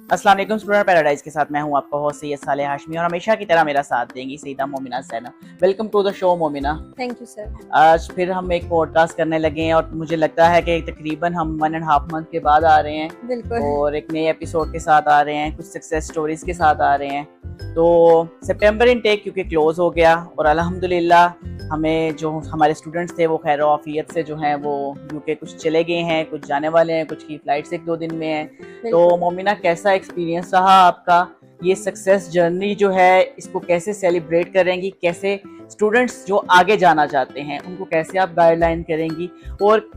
अस्सलाम वालेकुम student paradise के साथ मैं हूं आपका होस्ट सैयद सालेह हाशमी और हमेशा की तरह मेरा साथ देंगी Saeeda Momina Zainab. Welcome to the show Momina. Thank you sir. आज फिर हम एक पॉडकास्ट करने लगे हैं और मुझे लगता है कि तकरीबन हम 1.5 मंथ के बाद आ रहे हैं बिल्कुल। और एक नए एपिसोड के साथ आ रहे हैं, कुछ सक्सेस स्टोरीज के साथ आ रहे हैं। तो सितंबर इनटेक क्योंकि क्लोज हो गया और अल्हम्दुलिल्लाह हमें जो हमारे स्टूडेंट्स थे वो खैर आफियत से जो हैं वो यूके कुछ चले गए हैं, कुछ जाने वाले हैं, कुछ की फ्लाइट्स 1-2 दिन में हैं। तो मोमिना, कैसा एक्सपीरियंस रहा आपका? ये सक्सेस जर्नी जो है इसको कैसे सेलिब्रेट करेंगी? कैसे स्टूडेंट्स जो आगे जाना चाहते हैं उनको कैसे आप गाइडलाइन करेंगी? और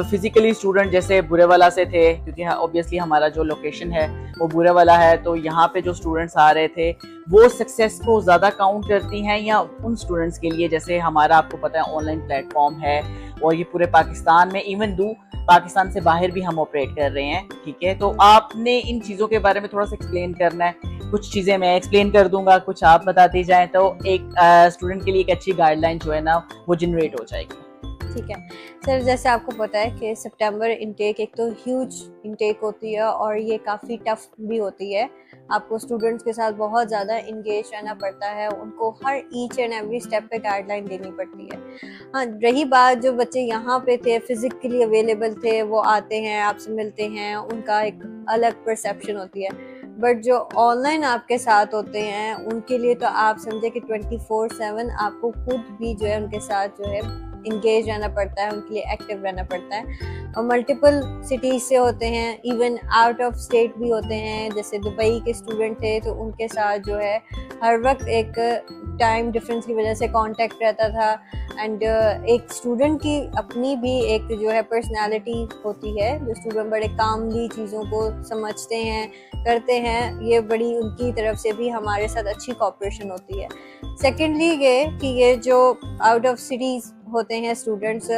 फिजिकली स्टूडेंट जैसे बुरेवाला से थे, क्योंकि ऑब्वियसली हमारा जो लोकेशन है वो बुरेवाला है, तो यहाँ पे जो स्टूडेंट्स आ रहे थे वो सक्सेस को ज़्यादा काउंट करती हैं या उन स्टूडेंट्स के लिए जैसे हमारा आपको पता है ऑनलाइन प्लेटफॉर्म है और ये पूरे पाकिस्तान में, इवन दो पाकिस्तान से बाहर भी हम ऑपरेट कर रहे हैं, ठीक है? तो आपने इन चीज़ों के बारे में थोड़ा सा एक्सप्लेन करना है। कुछ चीज़ें मैं एक्सप्लेन कर दूंगा, कुछ आप बताती जाएं, तो एक स्टूडेंट के लिए एक अच्छी गाइडलाइन जो है ना वो जनरेट हो जाएगी। ठीक है सर, जैसे आपको पता है कि सितंबर इनटेक एक तो ह्यूज इनटेक होती है और ये काफ़ी टफ भी होती है। आपको स्टूडेंट्स के साथ बहुत ज़्यादा इंगेज रहना पड़ता है, उनको हर ईच एंड एवरी स्टेप पे गाइडलाइन देनी पड़ती है। हाँ, रही बात जो बच्चे यहाँ पे थे, फिजिकली अवेलेबल थे, वो आते हैं, आपसे मिलते हैं, उनका एक अलग परसेप्शन होती है। बट जो ऑनलाइन आपके साथ होते हैं उनके लिए तो आप समझे कि 24/7 आपको खुद भी जो है उनके साथ जो है इंगेज रहना पड़ता है, उनके लिए एक्टिव रहना पड़ता है। और मल्टीपल सिटीज़ से होते हैं, इवन आउट ऑफ स्टेट भी होते हैं। जैसे दुबई के स्टूडेंट थे तो उनके साथ जो है हर वक्त एक टाइम डिफरेंस की वजह से कांटेक्ट रहता था। एंड एक स्टूडेंट की अपनी भी एक जो है पर्सनालिटी होती है, जो स्टूडेंट बड़े कामली चीज़ों को समझते हैं, करते हैं, ये बड़ी उनकी तरफ से भी हमारे साथ अच्छी कोऑपरेशन होती है। सेकेंडली ये कि ये जो आउट ऑफ सिटीज़ होते हैं स्टूडेंट्स,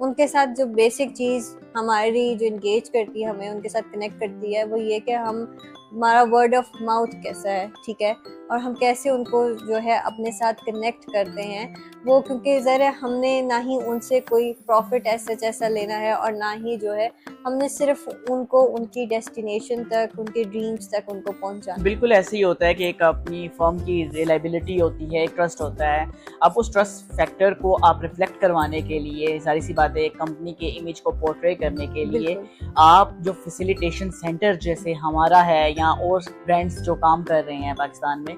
उनके साथ जो बेसिक चीज़ हमारी जो इंगेज करती है, हमें उनके साथ कनेक्ट करती है, वो ये कि हमारा वर्ड ऑफ माउथ कैसा है, ठीक है, और हम कैसे उनको जो है अपने साथ कनेक्ट करते हैं। वो क्योंकि ज़रा हमने ना ही उनसे कोई प्रॉफिट ऐसा लेना है और ना ही जो है हमने सिर्फ उनको उनकी डेस्टिनेशन तक, उनके ड्रीम्स तक उनको पहुंचाना। बिल्कुल ऐसे ही होता है कि एक अपनी फर्म की रिलायबिलिटी होती है, एक ट्रस्ट होता है। अब उस ट्रस्ट फैक्टर को आप रिफ्लेक्ट करवाने के लिए, सारी सी बातें एक कंपनी के इमेज को पोर्ट्रे करने के लिए आप जो फैसिलिटेशन सेंटर जैसे हमारा है या और ब्रांड्स जो काम कर रहे हैं पाकिस्तान में,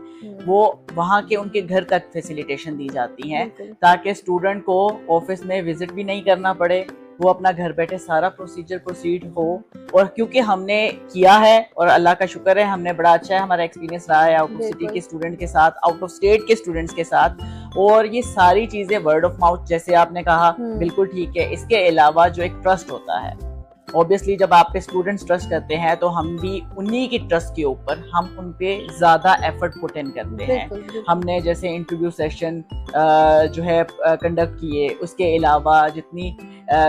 वो वहाँ के उनके घर तक फैसिलिटेशन दी जाती है ताकि स्टूडेंट को ऑफिस में विजिट भी नहीं करना पड़े, वो अपना घर बैठे सारा प्रोसीड हो। और क्योंकि हमने किया है और अल्लाह का शुक्र है, हमने बड़ा अच्छा है हमारा एक्सपीरियंस रहा है आउट ऑफ सिटी के स्टूडेंट के साथ, आउट ऑफ स्टेट के स्टूडेंट्स के साथ। और ये सारी चीजें वर्ड ऑफ माउथ जैसे आपने कहा, बिल्कुल ठीक है। इसके अलावा जो एक ट्रस्ट होता है, ऑब्वियसली जब आपके स्टूडेंट्स ट्रस्ट करते हैं तो हम भी उन्हीं की ट्रस्ट के ऊपर हम उन पे ज़्यादा एफर्ट पुट इन करते हैं। हमने जैसे इंटरव्यू सेशन जो है कंडक्ट किए, उसके अलावा जितनी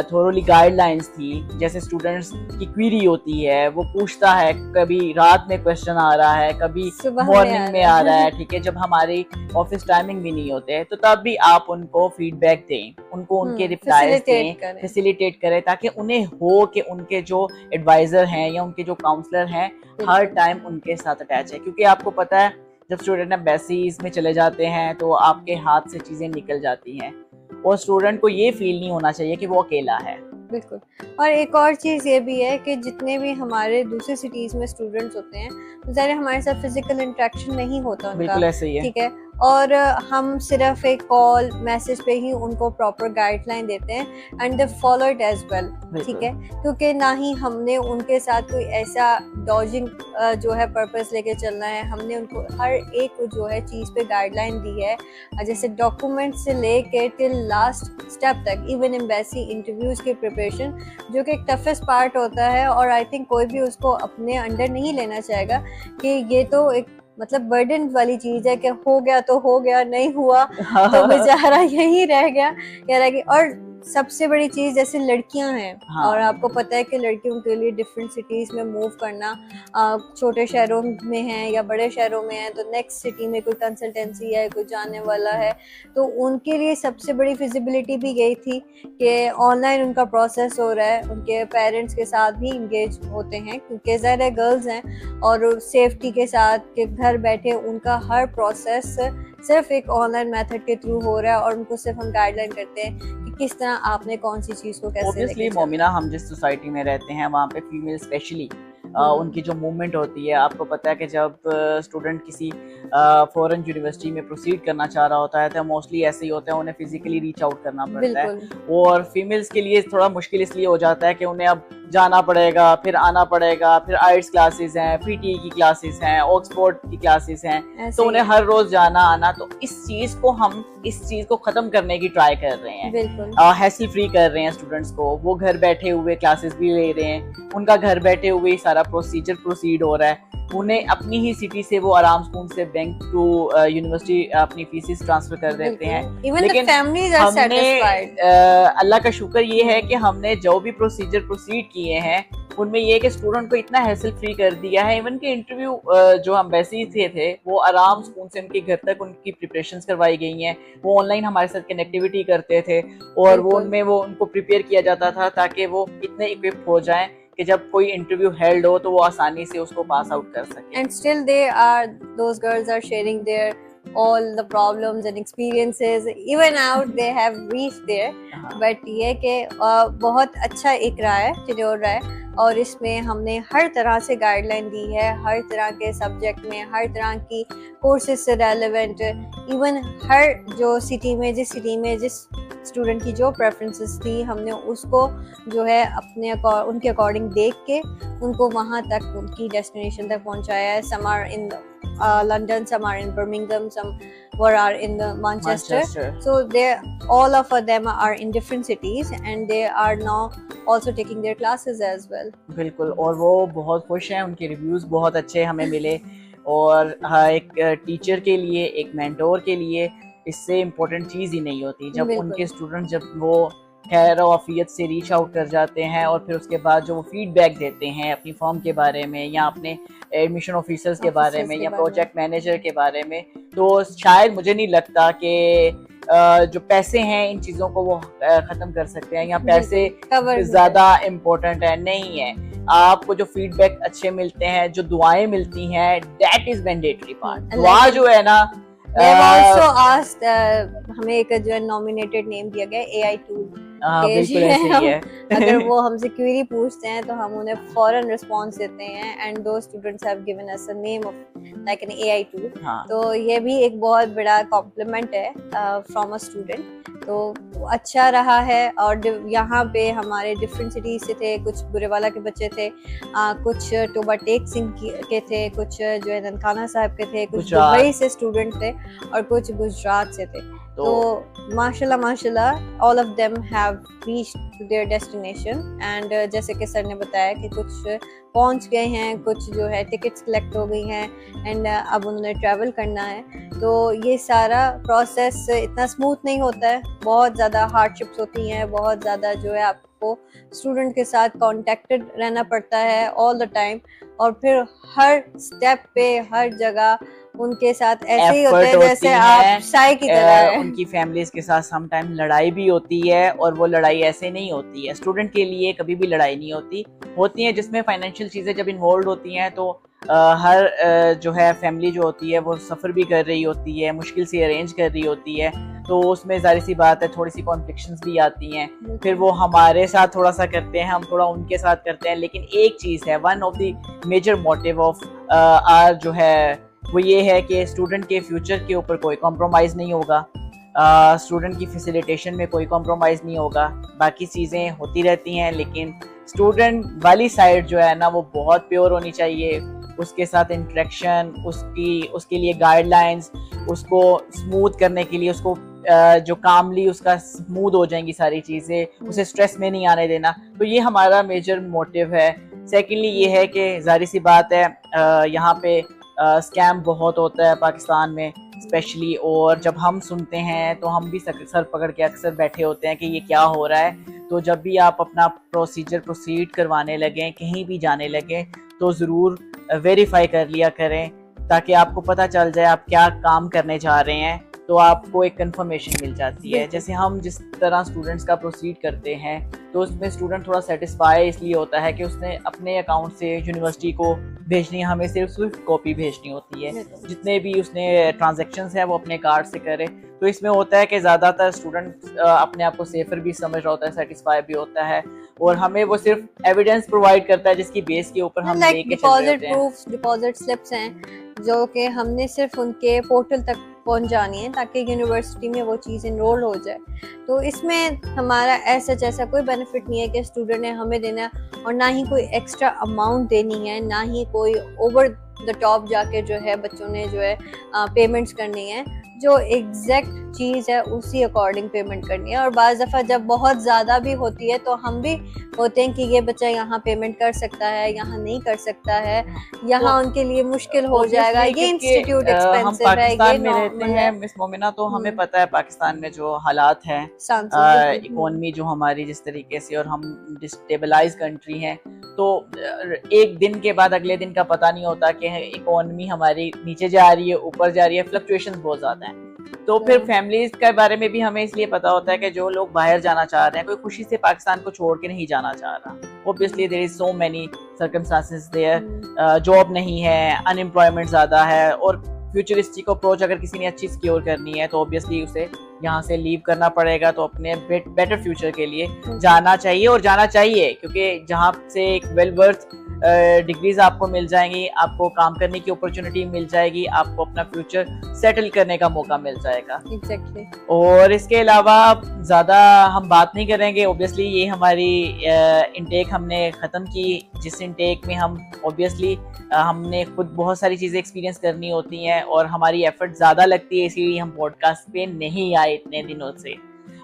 थोरोली गाइडलाइंस थी, जैसे स्टूडेंट्स की क्वेरी होती है, वो पूछता है, कभी रात में क्वेश्चन आ रहा है, कभी मॉर्निंग में आ रहा है, ठीक है, जब हमारी ऑफिस टाइमिंग भी नहीं होते हैं तो तब भी आप उनको फीडबैक दें, उनको उनके रिप्लाई दें, फैसिलिटेट करें, ताकि उन्हें हो कि उनके जो एडवाइजर हैं या उनके जो काउंसलर हैं हर टाइम उनके साथ अटैच है। क्योंकि आपको पता है जब स्टूडेंट एम्बेसीज में चले जाते हैं तो आपके हाथ से चीज़ें निकल जाती हैं और स्टूडेंट को ये फील नहीं होना चाहिए कि वो अकेला है। बिल्कुल। और एक और चीज़ ये भी है कि जितने भी हमारे दूसरी सिटीज़ में स्टूडेंट्स होते हैं, ज़ाहिर हमारे साथ फिजिकल इंटरेक्शन नहीं होता उनका, बिल्कुल ऐसे ही है, ठीक है, और हम सिर्फ एक कॉल मैसेज पे ही उनको प्रॉपर गाइडलाइन देते हैं and they follow it as well, ठीक है, क्योंकि ना ही हमने उनके साथ कोई ऐसा डॉजिंग जो है पर्पस लेके चलना है। हमने उनको हर एक जो है चीज़ पे गाइडलाइन दी है, जैसे डॉक्यूमेंट से लेके टिल लास्ट स्टेप तक, इवन एम्बेसी इंटरव्यूज़ की प्रिपरेशन, जो कि एक टफेस्ट पार्ट होता है। और आई थिंक कोई भी उसको अपने अंडर नहीं लेना चाहेगा कि ये तो एक मतलब बर्डन वाली चीज़ है कि हो गया तो हो गया, नहीं हुआ तो बेचारा यही रह गया या रहेगी। और सबसे बड़ी चीज जैसे लड़कियां हैं, हाँ। और आपको पता है कि लड़कियों के लिए डिफरेंट सिटीज में मूव करना, छोटे शहरों में है या बड़े शहरों में है, तो नेक्स्ट सिटी में कोई कंसल्टेंसी है, कोई जाने वाला है, तो उनके लिए सबसे बड़ी फिजिबिलिटी भी यही थी कि ऑनलाइन उनका प्रोसेस हो रहा है, उनके पेरेंट्स के साथ भी इंगेज होते हैं, क्योंकि ज़्यादा गर्ल्स हैं और सेफ्टी के साथ कि घर बैठे उनका हर प्रोसेस सिर्फ एक ऑनलाइन मेथड के थ्रू हो रहा है, और उनको सिर्फ हम गाइडलाइन करते हैं कि किस तरह आपने कौन सी चीज़ को कैसे ऑब्वियसली मोमिना, हम जिस सोसाइटी में रहते हैं वहाँ पे फीमेल स्पेशली उनकी जो मूवमेंट होती है, आपको पता है कि जब स्टूडेंट किसी फॉरेन यूनिवर्सिटी में प्रोसीड करना चाह रहा होता है तो मोस्टली ऐसे ही होता है, उन्हें फिजिकली रीच आउट करना पड़ता है। और फीमेल्स के लिए थोड़ा मुश्किल इसलिए हो जाता है कि उन्हें अब जाना पड़ेगा, फिर आना पड़ेगा, फिर आइट्स क्लासेस हैं, पीटी की क्लासेस हैं, ऑक्सफोर्ड की क्लासेस हैं, तो उन्हें हर रोज जाना आना। तो इस चीज को खत्म करने की ट्राई कर रहे हैं, हैसल फ्री कर रहे हैं स्टूडेंट्स को। वो घर बैठे हुए क्लासेस भी ले रहे हैं, उनका घर बैठे हुए ही सारा प्रोसीजर प्रोसीड हो रहा है। उन्हें अपनी ही सिटी से वो आराम से बैंक टू यूनिवर्सिटी अपनी फीसिस ट्रांसफर कर देते हैं। लेकिन हमने अल्लाह का शुक्र ये है कि हमने जो भी प्रोसीजर प्रोसीड किए हैं उनमें ये कि स्टूडेंट को इतना हैसल फ्री कर दिया है। इवन के इंटरव्यू जो एम्बेसी से थे वो आराम से उनके घर तक उनकी प्रिपरेशंस करवाई गई हैं। वो ऑनलाइन हमारे साथ कनेक्टिविटी करते थे और वो उनमें वो उनको प्रिपेयर किया जाता था ताकि वो इतने इक्विप हो जाएं कि जब कोई इंटरव्यू हेल्ड हो तो वो आसानी से उसको पास आउट कर सके। And still they are, those girls are sharing their all the problems and experiences, even out they have reached there. But ये कि बहुत अच्छा एक रहा है, टेन्योर रहा है, और इसमें हमने हर तरह से गाइडलाइन दी है, हर तरह के सब्जेक्ट में, हर तरह की कोर्सेज से रेलेवेंट, इवन हर जो सिटी में जिस स्टूडेंट की जो प्रेफरेंसेस थी, हमने उसको जो है अपने उनके अकॉर्डिंग देख के उनको वहाँ तक उनकी डेस्टिनेशन तक पहुँचाया है। Some are in London, some are in Birmingham, some are in the Manchester. So all of them are in different cities and they are now also taking their classes as well. बिल्कुल, और वो बहुत खुश हैं, उनके reviews बहुत अच्छे हमें मिले। और एक टीचर के लिए, एक मेंटोर के लिए इससे इम्पोर्टेंट चीज़ ही नहीं होती जब उनके स्टूडेंट जब वो खैर वाफियत से रीच आउट कर जाते हैं और फिर उसके बाद जो वो फीडबैक देते हैं अपनी फर्म के बारे में या अपने एडमिशन ऑफिसर्स के बारे में या प्रोजेक्ट मैनेजर के बारे में, तो शायद मुझे नहीं लगता कि जो पैसे हैं इन चीज़ों को वो ख़त्म कर सकते हैं या पैसे ज़्यादा इम्पोर्टेंट है, नहीं है। आपको जो फीडबैक अच्छे मिलते हैं, जो दुआएं मिलती हैं, दैट इज मैंडेटरी पार्ट। दुआ जो है ना, also asked, हमें एक जो है नॉमिनेटेड नेम दिया गया AI टूल। बिल्कुल ऐसे ही है। अगर वो हमसे क्वेरी पूछते हैं तो हम उन्हें फौरन रिस्पांस देते हैं एंड दो students have given us a name of like an AI tool. तो ये भी एक बहुत बड़ा कॉम्प्लीमेंट है फ्रॉम अ स्टूडेंट। तो अच्छा रहा है। और यहाँ पे हमारे डिफरेंट सिटीज से थे, कुछ बुरेवाला के बच्चे थे, कुछ टोबा टेक सिंह के थे, कुछ जो है ननकाना साहब के थे, कुछ दुबई से स्टूडेंट थे और कुछ गुजरात से थे। तो माशाल्लाह all of them have reached to their destination and जैसे कि सर ने बताया कि कुछ पहुंच गए हैं, कुछ जो है टिकट्स कलेक्ट हो गई हैं एंड अब उन्होंने ट्रैवल करना है। तो ये सारा प्रोसेस इतना स्मूथ नहीं होता है, बहुत ज़्यादा हार्डशिप्स होती हैं, बहुत ज़्यादा जो है आपको स्टूडेंट के साथ कॉन्टेक्टेड रहना पड़ता है ऑल द टाइम, और फिर हर स्टेप पे हर जगह उनके साथ ऐसे ही होते हैं जैसे आप साई की तरह है। उनकी फैमिलीज के साथ समटाइम लड़ाई भी होती है और वो लड़ाई ऐसे नहीं होती है, स्टूडेंट के लिए कभी भी लड़ाई नहीं होती है जिसमें फाइनेंशियल चीज़ें जब इन्वॉल्व होती हैं तो हर जो है फैमिली जो होती है वो सफ़र भी कर रही होती है, मुश्किल से अरेंज कर रही होती है, तो उसमें जाहिर सी बात है थोड़ी सी कॉन्फ्लिक्शंस भी आती हैं। फिर वो हमारे साथ थोड़ा सा करते हैं, हम थोड़ा उनके साथ करते हैं, लेकिन एक चीज़ है, one of the major motive of our जो है वो ये है कि स्टूडेंट के फ्यूचर के ऊपर कोई कॉम्प्रोमाइज़ नहीं होगा, स्टूडेंट की फैसिलिटेशन में कोई कॉम्प्रोमाइज़ नहीं होगा। बाकी चीज़ें होती रहती हैं लेकिन स्टूडेंट वाली साइड जो है ना वो बहुत प्योर होनी चाहिए। उसके साथ इंटरेक्शन, उसके लिए गाइडलाइंस, उसको स्मूथ करने के लिए, उसको जो कामली उसका स्मूथ हो जाएंगी सारी चीज़ें, उसे स्ट्रेस में नहीं आने देना। तो ये हमारा मेजर मोटिव है। सेकेंडली ये है कि जाहिर सी बात है यहाँ पे स्कैम बहुत होता है पाकिस्तान में, स्पेशली, और जब हम सुनते हैं तो हम भी सर पकड़ के अक्सर बैठे होते हैं कि ये क्या हो रहा है। तो जब भी आप अपना प्रोसीड करवाने लगें, कहीं भी जाने लगें, तो ज़रूर वेरीफाई कर लिया करें, ताकि आपको पता चल जाए आप क्या काम करने जा रहे हैं, तो आपको एक कंफर्मेशन मिल जाती है। जैसे हम जिस तरह स्टूडेंट्स का प्रोसीड करते हैं, तो उसमें स्टूडेंट थोड़ा सेटिस्फाई इसलिए होता है कि उसने अपने अकाउंट से यूनिवर्सिटी को भेजनी है, हमें सिर्फ स्विफ्ट कॉपी भेजनी होती है। जितने भी उसने ट्रांजैक्शंस हैं वो अपने कार्ड से करे। तो इसमें होता है कि ज़्यादातर स्टूडेंट अपने आप को सेफर भी समझ रहा होता है, सेटिस्फाई भी होता है, और हमें वो सिर्फ एविडेंस प्रोवाइड करता है जिसकी बेस के ऊपर हम लेके चल रहे होते हैं। डिपॉजिट स्लिप्स हैं जो कि हमने सिर्फ उनके पोर्टल तक पहुंचानी है ताकि यूनिवर्सिटी में वो चीज़ इनरोल हो जाए। तो इसमें हमारा ऐसा कोई बेनिफिट नहीं है कि स्टूडेंट ने हमें देना है, और ना ही कोई एक्स्ट्रा अमाउंट देनी है, ना ही कोई ओवर द टॉप जाके जो है बच्चों ने जो है पेमेंट्स करनी है। जो एग्जैक्ट चीज़ है उसी अकॉर्डिंग पेमेंट करनी है। और बाज़ दफ़ा जब बहुत ज़्यादा भी होती है तो हम भी होते हैं कि ये बच्चा यहाँ पेमेंट कर सकता है, यहाँ नहीं कर सकता है, यहाँ तो उनके लिए मुश्किल हो जाएगा, ये इंस्टीट्यूट एक्सपेंसिव है, ये पाकिस्तान में रहते नॉर्मल हैं है। मिस मोमिना, तो हमें पता है पाकिस्तान में जो हालात हैं, इकोनॉमी जो हमारी जिस तरीके से, और हम डिस्टेबलाइज कंट्री हैं, तो एक दिन के बाद अगले दिन का पता नहीं होता कि इकोनॉमी हमारी नीचे जा रही है, ऊपर जा रही है, फ्लक्चुएशंस बहुत ज़्यादा हैं। तो फिर फैमिलीज के बारे में भी हमें इसलिए पता होता है कि जो लोग बाहर जाना चाह रहे हैं, कोई खुशी से पाकिस्तान को छोड़ के नहीं जाना चाह रहा। Obviously there is so many circumstances there, job नहीं है, अनएम्प्लॉयमेंट ज़्यादा है, और फ्यूचरिस्टिक अप्रोच अगर किसी ने अच्छी सिक्योर करनी है तो ऑब्वियसली उसे यहाँ से लीव करना पड़ेगा। तो अपने बेटर फ्यूचर के लिए जाना चाहिए, और जाना चाहिए, क्योंकि जहाँ से एक वेल वर्थ डिग्रीज आपको मिल जाएंगी, आपको काम करने की अपॉर्चुनिटी मिल जाएगी, आपको अपना फ्यूचर सेटल करने का मौका मिल जाएगा। Exactly. और इसके अलावा ज़्यादा हम बात नहीं करेंगे। ऑब्वियसली ये हमारी इनटेक हमने ख़त्म की, जिस इनटेक में हम ऑब्वियसली हमने खुद बहुत सारी चीज़ें एक्सपीरियंस करनी होती हैं, और हमारी एफर्ट ज़्यादा लगती है, इसीलिए हम पॉडकास्ट पे नहीं आए इतने दिनों से।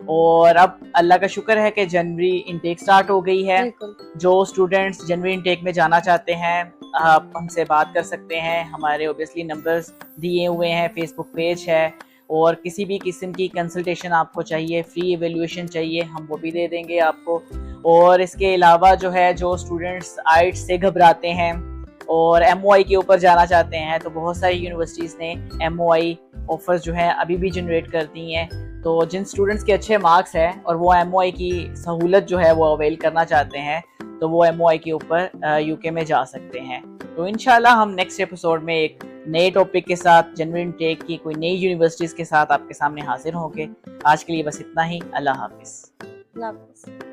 और अब अल्लाह का शुक्र है कि जनवरी इनटेक स्टार्ट हो गई है। जो स्टूडेंट्स जनवरी इनटेक में जाना चाहते हैं, आप हमसे बात कर सकते हैं। हमारे ऑब्वियसली नंबर्स दिए हुए हैं, फेसबुक पेज है, और किसी भी किस्म की कंसल्टेशन आपको चाहिए, फ्री एवेल्यूएशन चाहिए, हम वो भी दे देंगे आपको। और इसके अलावा जो है, जो स्टूडेंट्स आइट्स से घबराते हैं और MOI के ऊपर जाना चाहते हैं, तो बहुत सारी यूनिवर्सिटीज़ ने MOI ऑफर्स जो है अभी भी जनरेट कर दी हैं। तो जिन स्टूडेंट्स के अच्छे मार्क्स हैं और वो MOI की सहूलत जो है वो अवेल करना चाहते हैं, तो वो MOI के ऊपर UK में जा सकते हैं। तो इंशाल्लाह हम नेक्स्ट एपिसोड में एक नए टॉपिक के साथ, जनवरी इनटेक की कोई नई यूनिवर्सिटीज़ के साथ आपके सामने हाजिर होंगे। आज के लिए बस इतना ही। अल्लाह हाफिज़।